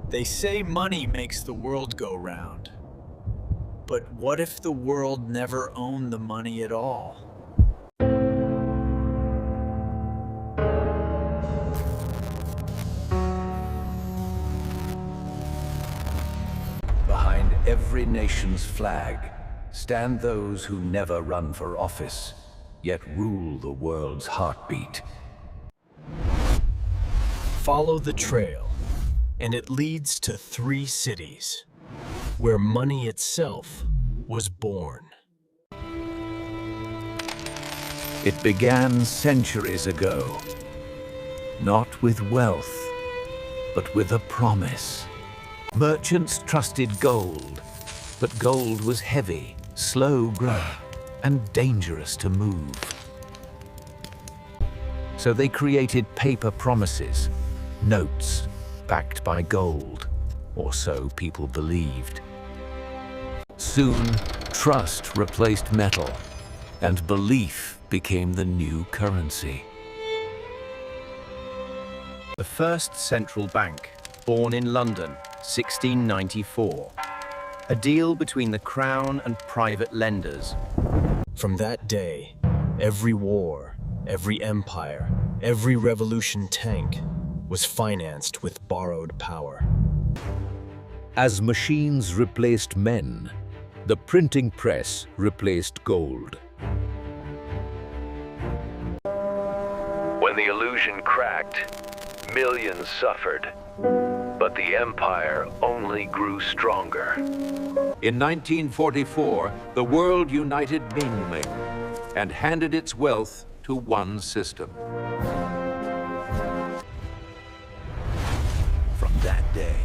They say money makes the world go round. But what if the world never owned the money at all? Behind every nation's flag stand those who never run for office, yet rule the world's heartbeat. Follow the trail, and it leads to 3 cities, where money itself was born. It began centuries ago, not with wealth, but with a promise. Merchants trusted gold, but gold was heavy, slow growing, and dangerous to move. So they created paper promises, notes backed by gold, or so people believed. Soon, trust replaced metal, and belief became the new currency. The first central bank, born in London, 1694. A deal between the Crown and private lenders. From that day, every war, every empire, every revolution tank was financed with borrowed power. As machines replaced men, the printing press replaced gold. When the illusion cracked, millions suffered, but the empire only grew stronger. In 1944, the world united Mingling and handed its wealth to one system. From that day,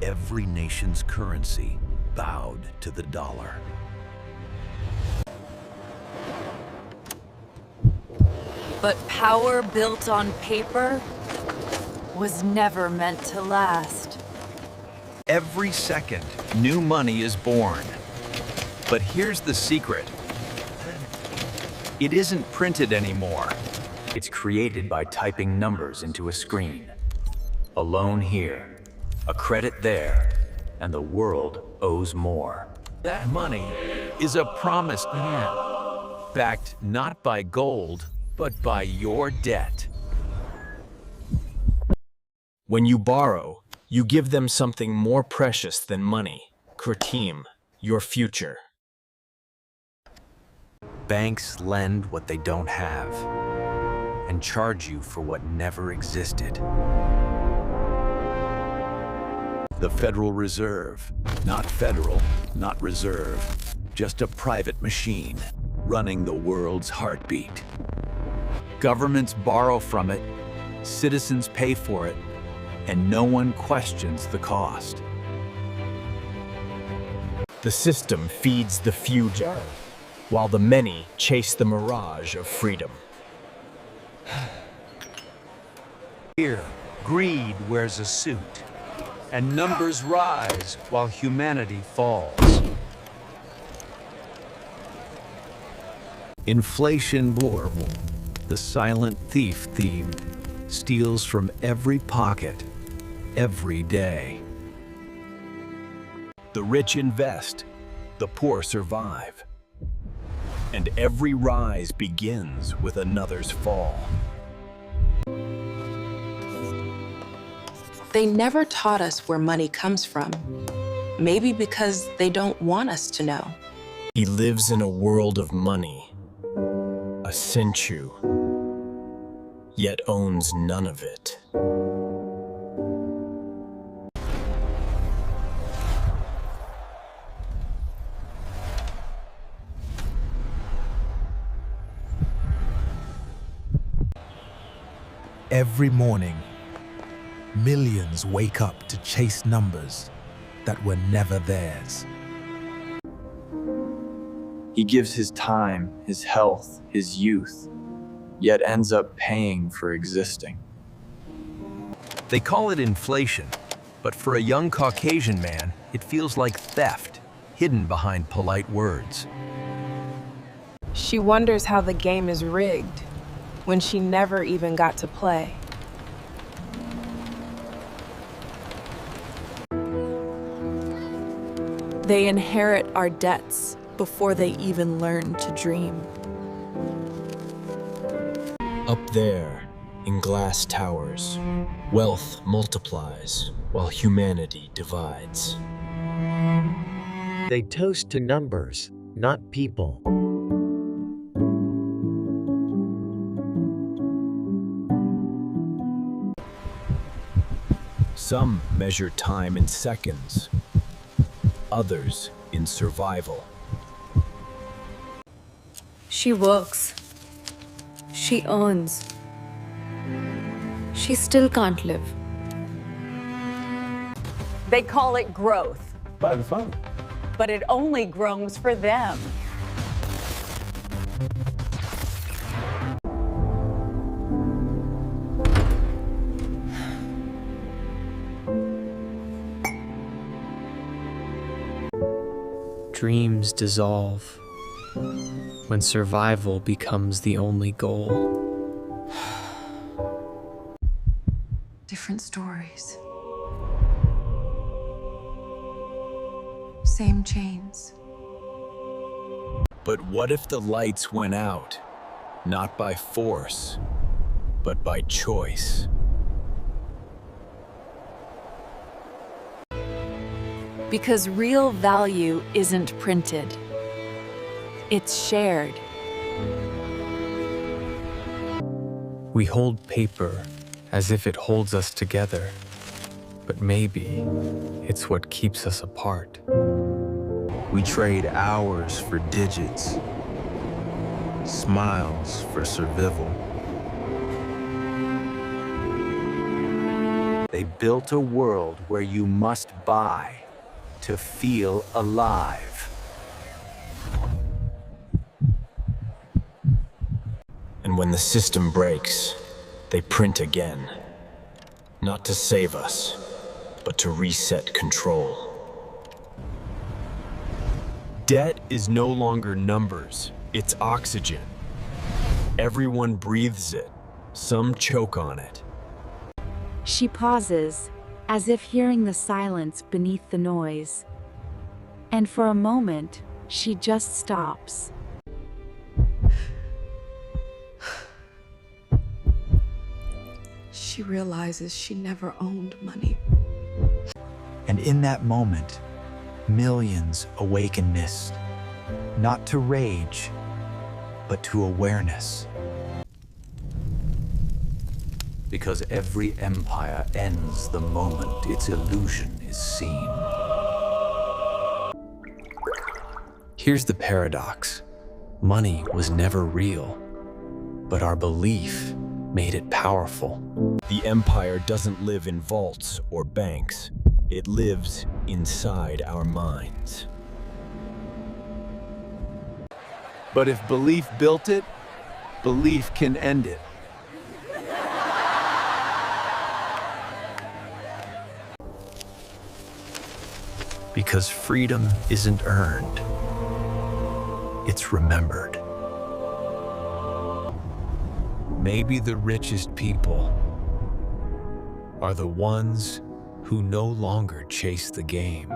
every nation's currency bowed to the dollar. But power built on paper was never meant to last. Every second, new money is born. But here's the secret. It isn't printed anymore. It's created by typing numbers into a screen. A loan here, a credit there, and the world owes more. That money is a promised land, backed not by gold, but by your debt. When you borrow, you give them something more precious than money. Kratim, your future. Banks lend what they don't have and charge you for what never existed. The Federal Reserve, not federal, not reserve, just a private machine running the world's heartbeat. Governments borrow from it, citizens pay for it, and no one questions the cost. The system feeds the few, while the many chase the mirage of freedom. Here, greed wears a suit, and numbers rise while humanity falls. Inflation war, the silent thief theme, steals from every pocket, every day. The rich invest, the poor survive. And every rise begins with another's fall. They never taught us where money comes from. Maybe because they don't want us to know. He lives in a world of money, a Senchu, yet owns none of it. Every morning, millions wake up to chase numbers that were never theirs. He gives his time, his health, his youth, yet ends up paying for existing. They call it inflation, but for a young Caucasian man, it feels like theft, hidden behind polite words. She wonders how the game is rigged when she never even got to play. They inherit our debts before they even learn to dream. Up there, in glass towers, wealth multiplies while humanity divides. They toast to numbers, not people. Some measure time in seconds, others in survival. She works. She earns. She still can't live. They call it growth. By fun. But it only grows for them. Dreams dissolve when survival becomes the only goal. Different stories. Same chains. But what if the lights went out, not by force, but by choice? Because real value isn't printed. It's shared. We hold paper as if it holds us together, but maybe it's what keeps us apart. We trade hours for digits, smiles for survival. They built a world where you must buy to feel alive. And when the system breaks, they print again. Not to save us, but to reset control. Debt is no longer numbers, it's oxygen. Everyone breathes it, some choke on it. She pauses, as if hearing the silence beneath the noise. And for a moment, she just stops. She realizes she never owned money. And in that moment, millions awaken mist, not to rage, but to awareness. Because every empire ends the moment its illusion is seen. Here's the paradox. Money was never real, but our belief made it powerful. The empire doesn't live in vaults or banks. It lives inside our minds. But if belief built it, belief can end it. Because freedom isn't earned, it's remembered. Maybe the richest people are the ones who no longer chase the game.